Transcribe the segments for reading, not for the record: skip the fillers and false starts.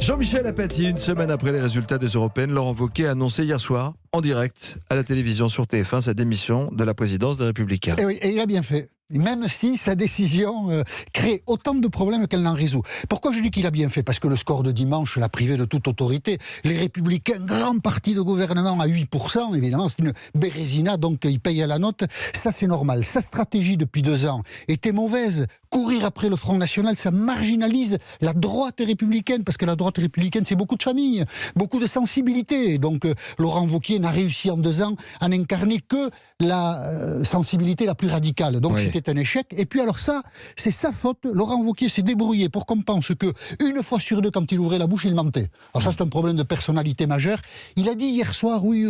Jean-Michel Apathy, une semaine après les résultats des Européennes, Laurent Wauquiez a annoncé hier soir, en direct, à la télévision sur TF1, sa démission de la présidence des Républicains. Et oui, et il a bien fait. Même si sa décision crée autant de problèmes qu'elle n'en résout. Pourquoi je dis qu'il a bien fait? Parce que le score de dimanche l'a privé de toute autorité. Les Républicains, grand parti de gouvernement à 8%, évidemment, c'est une bérésina, donc il paye à la note. Ça, c'est normal. Sa stratégie depuis 2 ans était mauvaise. Courir après le Front National, ça marginalise la droite républicaine, parce que la droite républicaine, c'est beaucoup de familles, beaucoup de sensibilités. Donc Laurent Wauquiez n'a réussi en 2 ans à n'incarner que la sensibilité la plus radicale. Donc oui. C'était un échec. Et puis alors ça, c'est sa faute. Laurent Wauquiez s'est débrouillé pour qu'on pense que une fois sur 2, quand il ouvrait la bouche, il mentait. Alors ça, c'est un problème de personnalité majeur. Il a dit hier soir, oui,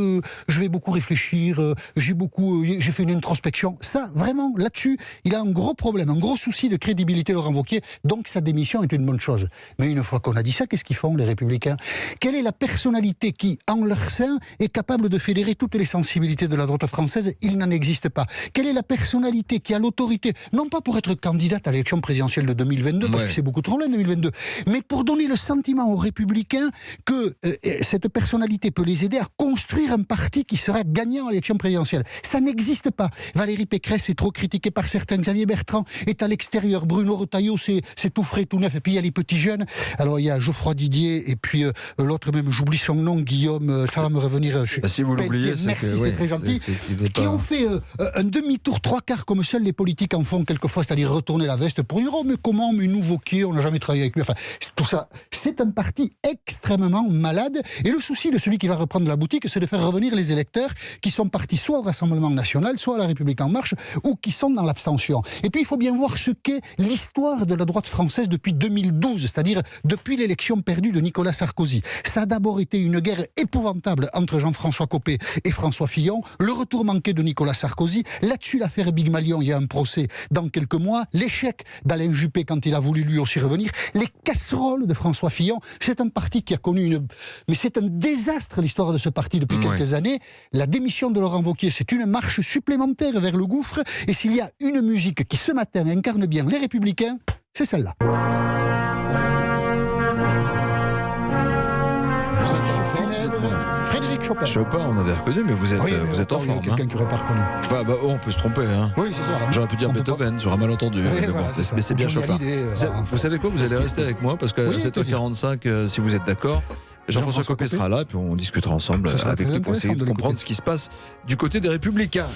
je vais beaucoup réfléchir, j'ai fait une introspection. Ça, vraiment, là-dessus, il a un gros problème, un gros souci de crédibilité, Laurent Wauquiez. Donc sa démission est une bonne chose. Mais une fois qu'on a dit ça, qu'est-ce qu'ils font, les Républicains? Quelle est la personnalité qui, en leur sein, est capable de fédérer toutes les sensibilités de la droite française? Il n'en existe pas. Quelle est la personnalité qui a l'autorité, non pas pour être candidate à l'élection présidentielle de 2022, parce que c'est beaucoup trop loin 2022, mais pour donner le sentiment aux Républicains que cette personnalité peut les aider à construire un parti qui sera gagnant à l'élection présidentielle? Ça n'existe pas. Valérie Pécresse est trop critiquée par certains, Xavier Bertrand est à l'extérieur, Bruno Retailleau c'est tout frais, tout neuf, et puis il y a les petits jeunes. Alors il y a Geoffroy Didier, et puis l'autre même, j'oublie son nom, Guillaume, ça va me revenir. Si vous l'oubliez, c'est très gentil. Qui ont fait un demi-tour, 3/4 comme seuls les politiques en font quelquefois, c'est-à-dire retourner la veste pour dire « Oh mais comment, mais nous Wauquiez, on n'a jamais travaillé avec lui ». Enfin, tout ça, c'est un parti extrêmement malade. Et le souci de celui qui va reprendre la boutique, c'est de faire revenir les électeurs qui sont partis soit au Rassemblement National, soit à La République En Marche, ou qui sont dans l'abstention. Et puis il faut bien voir ce qu'est l'histoire de la droite française depuis 2012, c'est-à-dire depuis l'élection perdue de Nicolas Sarkozy. Ça a d'abord été une guerre épouvantable entre Jean-François Copé et François Fillon, le retour manqué de Nicolas Sarkozy, là-dessus l'affaire Big Malion, il y a un procès dans quelques mois, l'échec d'Alain Juppé quand il a voulu lui aussi revenir, les casseroles de François Fillon. C'est un parti qui a connu mais c'est un désastre, l'histoire de ce parti depuis quelques années. La démission de Laurent Wauquiez, c'est une marche supplémentaire vers le gouffre, et s'il y a une musique qui ce matin incarne bien les Républicains, c'est celle-là. Frédéric Chopin. Chopin, on avait reconnu, mais vous êtes en forme. Quelqu'un qui n'aurait pas reconnu. On peut se tromper. Hein. Oui, c'est ça. J'aurais pu dire Beethoven, sur un malentendu. Mais c'est bien Chopin. Vous savez quoi, vous allez rester avec moi, parce qu'à 7h45, si vous êtes d'accord, Jean-François Copé sera là, et puis on discutera ensemble avec lui pour essayer de comprendre ce qui se passe du côté des Républicains.